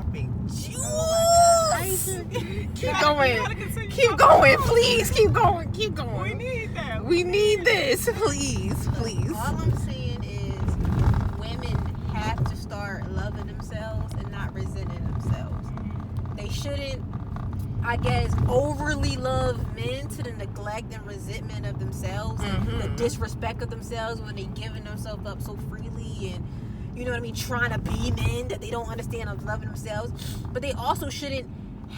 dropping juice. Keep going. Keep going. Please keep going. Keep going. We need that. We need this. Please. All I'm saying is women have to start loving themselves and not resenting themselves. They shouldn't, I guess, overly love men to the neglect and resentment of themselves and the disrespect of themselves when they're giving themselves up so freely and, you know what I mean, trying to be men that they don't understand of loving themselves. But they also shouldn't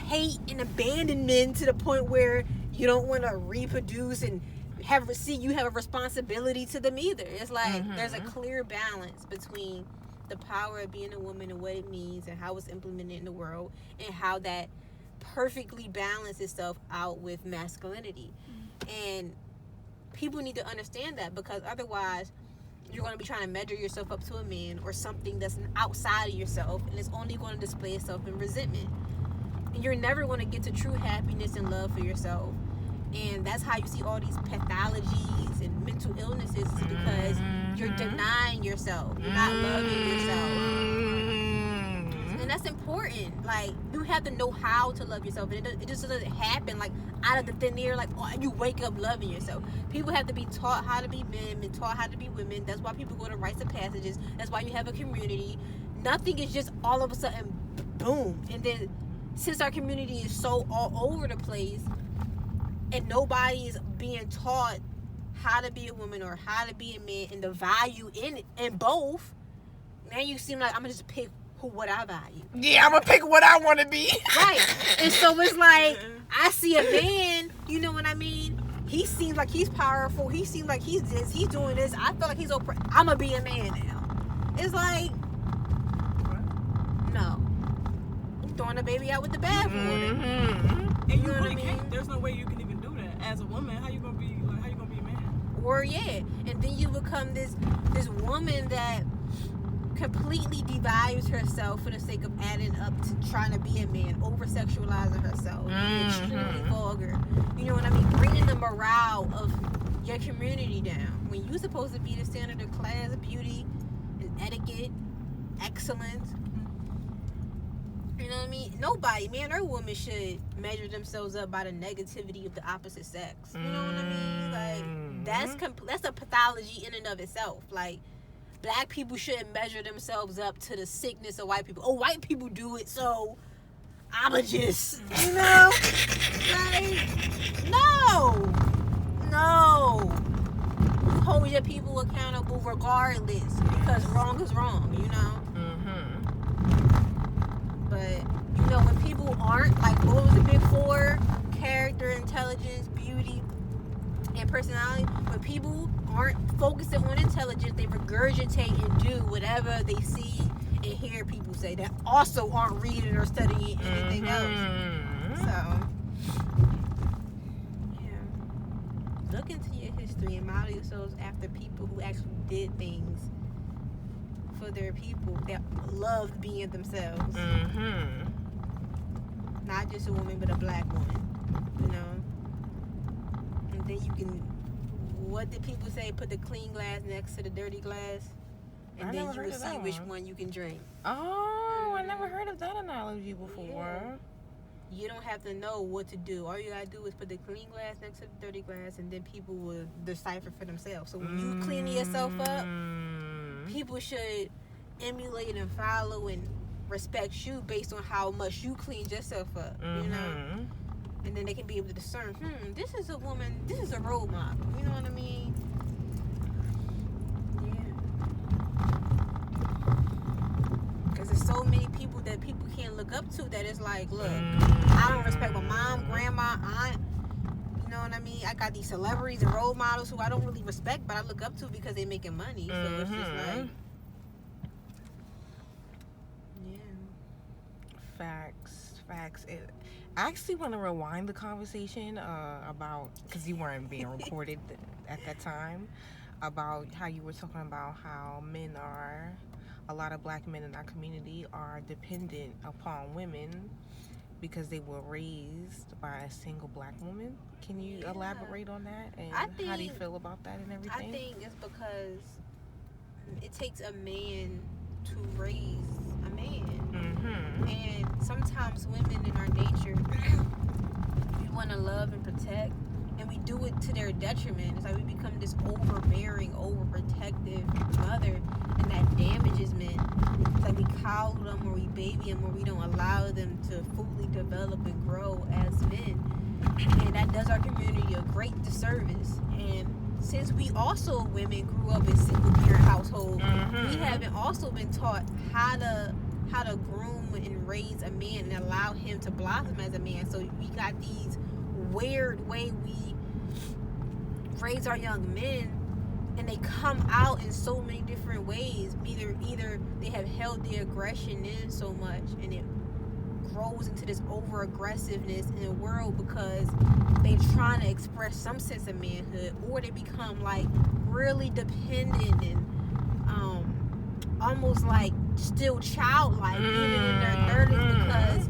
hate and abandon men to the point where you don't want to reproduce and you have a responsibility to them either. It's like there's a clear balance between the power of being a woman and what it means and how it's implemented in the world and how that perfectly balance itself out with masculinity. And people need to understand that, because otherwise you're going to be trying to measure yourself up to a man or something that's outside of yourself, and it's only going to display itself in resentment. And you're never going to get to true happiness and love for yourself. And that's how you see all these pathologies and mental illnesses, because you're denying yourself. You're not loving yourself. And that's important. Like, you have to know how to love yourself. And it just doesn't happen, like, out of the thin air, like, oh, you wake up loving yourself. People have to be taught how to be men and taught how to be women. That's why people go to rites of passages. That's why you have a community. Nothing is just all of a sudden, boom. And then, since our community is so all over the place, and nobody is being taught how to be a woman or how to be a man and the value in both, now you seem like I'm gonna just pick what I value. Yeah, I'm gonna pick what I want to be. Right. And so it's like, I see a man, you know what I mean? He seems like he's powerful. He seems like he's this, he's doing this. I feel like he's I'm gonna be a man now. It's like, no. I'm throwing the baby out with the bathwater. And you know what I mean? There's no way you can even do that as a woman. How you gonna be a man? Or and then you become this woman that completely devalues herself for the sake of adding up to trying to be a man, over sexualizing herself, extremely vulgar. You know what I mean? Bringing the morale of your community down when you're supposed to be the standard of class, beauty, and etiquette, excellence. You know what I mean? Nobody, man or woman, should measure themselves up by the negativity of the opposite sex. You know what I mean? Like, that's a pathology in and of itself. Like, black people shouldn't measure themselves up to the sickness of white people. Oh, white people do it, so I'ma just, you know? Like, no. You hold your people accountable regardless, because wrong is wrong, you know? But, you know, when people aren't, like, what was the big four? Character, intelligence, beauty, and personality. When people aren't focusing on intelligence, they regurgitate and do whatever they see and hear people say that also aren't reading or studying anything else. So, yeah. Look into your history and model yourselves after people who actually did things for their people that love being themselves. Not just a woman, but a black woman. You know? And then you can, what did people say? Put the clean glass next to the dirty glass, and then you will see which one you can drink. Oh, I never heard of that analogy before. Yeah. You don't have to know what to do. All you gotta do is put the clean glass next to the dirty glass, and then people will decipher for themselves. So when you clean yourself up, people should emulate and follow and respect you based on how much you cleaned yourself up, you know? And then they can be able to discern, this is a woman, this is a role model, you know what I mean? Yeah. Because there's so many people that people can't look up to that it's like, look, I don't respect my mom, grandma, aunt, you know what I mean? I got these celebrities and role models who I don't really respect, but I look up to because they're making money, so it's just like, Facts. I actually want to rewind the conversation about, because you weren't being recorded at that time, about how you were talking about how a lot of black men in our community are dependent upon women because they were raised by a single black woman. Can you elaborate on that? And how do you feel about that and everything? I think it's because it takes a man to raise a man. And sometimes women in our nature, we want to love and protect, and we do it to their detriment. It's like we become this overbearing, overprotective mother, and that damages men. It's like we coddle them or we baby them or we don't allow them to fully develop and grow as men. And that does our community a great disservice. And since we also women grew up in single parent households, we haven't also been taught how to groom and raise a man and allow him to blossom as a man. So we got these weird way we raise our young men, and they come out in so many different ways. Either they have held the aggression in so much and it grows into this over aggressiveness in the world because they're trying to express some sense of manhood, or they become like really dependent and almost like still childlike even in their 30s, because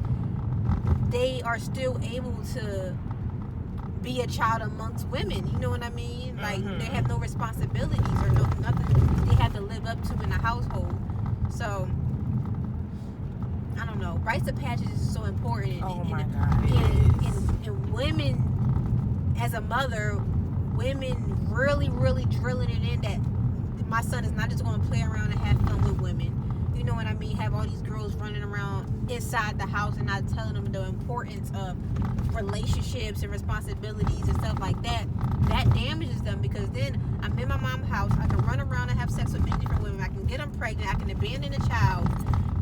they are still able to be a child amongst women. You know what I mean? Like they have no responsibilities or nothing they have to live up to in the household. So I don't know. Rites of passage is so important. Oh my God. And women, as a mother, women really, really drilling it in that my son is not just going to play around and have fun with women. You know what I mean? Have all these girls running around inside the house and not telling them the importance of relationships and responsibilities and stuff like that. That damages them, because then I'm in my mom's house. I can run around and have sex with many different women. I can get them pregnant. I can abandon a child.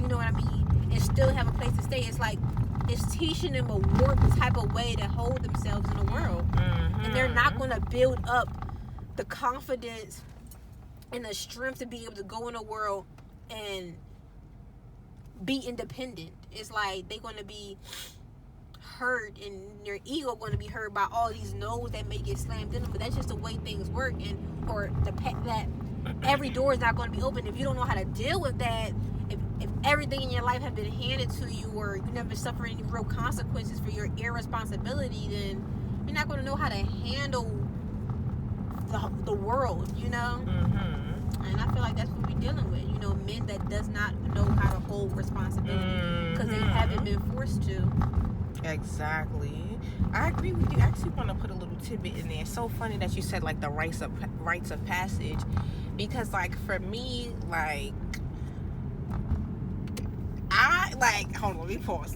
You know what I mean? And still have a place to stay. It's like it's teaching them a warped type of way to hold themselves in the world. And they're not going to build up the confidence and the strength to be able to go in the world and be independent. It's like they're going to be hurt, and their ego going to be hurt by all these no's that may get slammed in them. But that's just the way things work, and or that every door is not going to be open. If you don't know how to deal with that, if everything in your life has been handed to you, or you never suffer any real consequences for your irresponsibility, then you're not going to know how to handle the world, you know? And I feel like that's what we're dealing with, you know, men that does not know how to hold responsibility because they haven't been forced to. Exactly. I agree with you. I actually want to put a little tidbit in there. It's so funny that you said like the rites of passage, because like for me, like I like, hold on, let me pause.